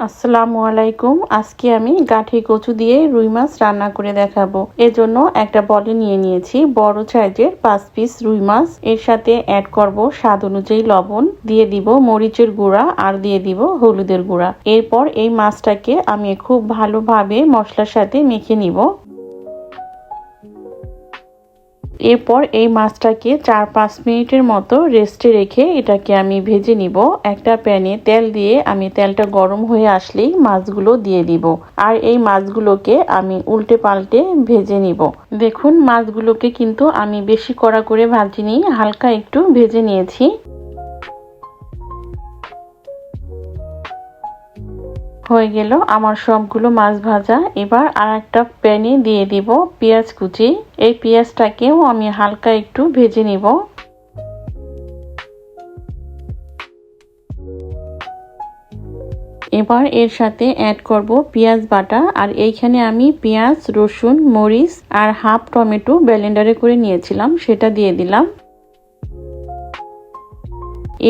আসসালামু আলাইকুম। আজকে আমি গাঠি কচু দিয়ে রুই মাছ রান্না করে দেখাবো। এজন্য একটা বলে নিয়ে নিয়েছি বড় সাইজের 5 পিস রুই মাছ। এর সাথে অ্যাড করব স্বাদ অনুযায়ী লবণ, দিয়ে দিব মরিচের গুঁড়া আর দিয়ে দিব হলুদের গুঁড়া। এরপর এই মাছটাকে আমি খুব ভালোভাবে মশলার সাথে মেখে নিব। এরপর এই মাছটাকে 4-5 মিনিটের মতো রেস্টে রেখে এটাকে আমি ভেজে নিব। একটা প্যানে তেল দিয়ে আমি তেলটা গরম হয়ে আসলেই মাছগুলো দিয়ে দিব। আর এই মাছগুলোকে আমি উল্টে পাল্টে ভেজে নিব। দেখুন মাছগুলোকে কিন্তু আমি বেশি কড়া করে ভাজিনি, হালকা একটু ভেজে নিয়েছি। হয়ে গেল আমার সবগুলো মাছ ভাজা। এবার আর একটা প্যানে দিয়ে দিব পেঁয়াজ কুচি। এই পেঁয়াজটাকেও আমি হালকা একটু ভেজে নিব। এবার এর সাথে অ্যাড করব পেঁয়াজ বাটা। আর এইখানে আমি পেঁয়াজ, রসুন, মরিচ আর হাফ টমেটো ব্লেন্ডারে করে নিয়েছিলাম, সেটা দিয়ে দিলাম।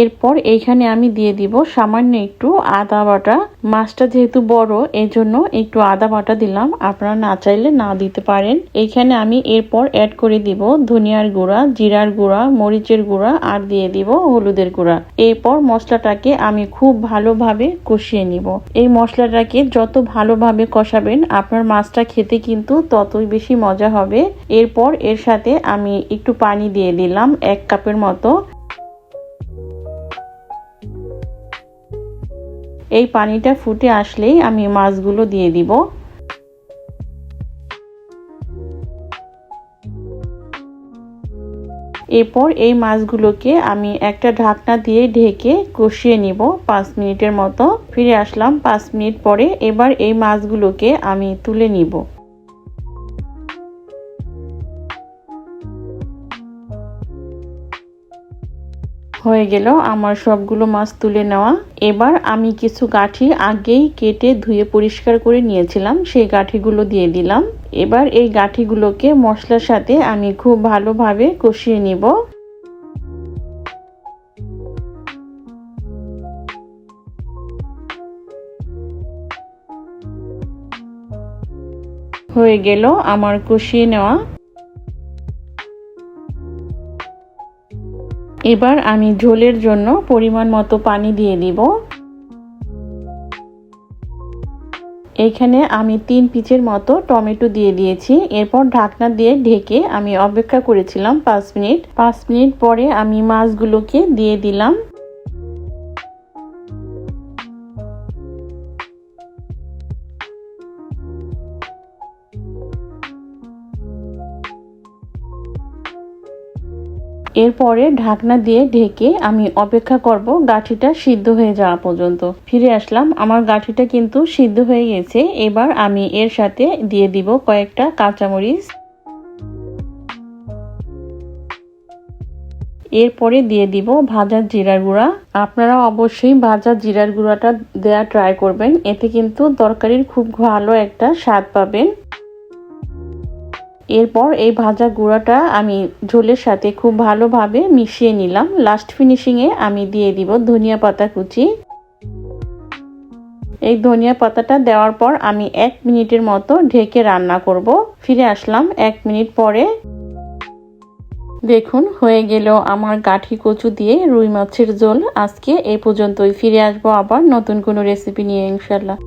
এরপর এইখানে আমি দিয়ে দিব সামান্য একটু আদা বাটা। মাছটা যেহেতু বড় এজন্য একটু আদা বাটা দিলাম, আপনারা না চাইলে না দিতে পারেন। এইখানে আমি এরপর অ্যাড করে দিব ধনিয়ার গুঁড়া, জিরার গুঁড়া, মরিচের গুঁড়া আর দিয়ে দিব হলুদের গুঁড়া। এরপর মশলাটাকে আমি খুব ভালোভাবে কষিয়ে নিব। এই মশলাটাকে যত ভালোভাবে কষাবেন আপনার মাছটা খেতে কিন্তু ততই বেশি মজা হবে। এরপর এর সাথে আমি একটু পানি দিয়ে দিলাম 1 কাপের মতো। এই পানিটা ফুটে আসলেই আমি মাছগুলো দিয়ে দিব। এরপর এই মাছগুলোকে আমি একটা ঢাকনা দিয়ে ঢেকে কষিয়ে নিব 5 মিনিটের মতো। ফিরে আসলাম 5 মিনিট পরে। এবার এই মাছগুলোকে আমি তুলে নিব। হয়ে গেল আমার সবগুলো মাছ তুলে নেওয়া। এবার আমি কিছু গাঠি আগেই কেটে ধুয়ে পরিষ্কার করে নিয়েছিলাম, সেই গাঠিগুলো দিয়ে দিলাম। এবার এই গাঠিগুলোকে মশলার সাথে আমি খুব ভালোভাবে কষিয়ে নিব। হয়ে গেল আমার কষিয়ে নেওয়া। এবার আমি ঝোলের জন্য পরিমাণ মতো পানি দিয়ে দিব। এখানে আমি 3 পিচের মতো টমেটো দিয়ে দিয়েছি। এরপর ঢাকনা দিয়ে ঢেকে আমি অপেক্ষা করেছিলাম 5 মিনিট। 5 মিনিট পরে আমি মাছগুলোকে দিয়ে দিলাম। এরপরে ঢাকনা দিয়ে ঢেকে আমি অপেক্ষা করব গাঠিটা সিদ্ধ হয়ে যাওয়া পর্যন্ত। ফিরে আসলাম, আমার গাঠিটা কিন্তু সিদ্ধ হয়ে গেছে। এবার আমি এর সাথে দিয়ে দিব কয়েকটা কাঁচামরিচ। এরপরে দিয়ে দিব ভাজা জিরার গুঁড়া। আপনারা অবশ্যই ভাজা জিরার গুঁড়াটা দেওয়া ট্রাই করবেন, এতে কিন্তু তরকারির খুব ভালো একটা স্বাদ পাবেন। এরপর এই ভাজা গুঁড়াটা আমি ঝোলের সাথে খুব ভালোভাবে মিশিয়ে নিলাম। লাস্ট ফিনিশিংয়ে আমি দিয়ে দিব ধনিয়া পাতা কুচি। এই ধনিয়া পাতাটা দেওয়ার পর আমি 1 মিনিটের মতো ঢেকে রান্না করব। ফিরে আসলাম 1 মিনিট পরে। দেখুন হয়ে গেল আমার গাঠি কচু দিয়ে রুই মাছের ঝোল। আজকে এই পর্যন্তই। ফিরে আসবো আবার নতুন কোনো রেসিপি নিয়ে ইনশাল্লাহ।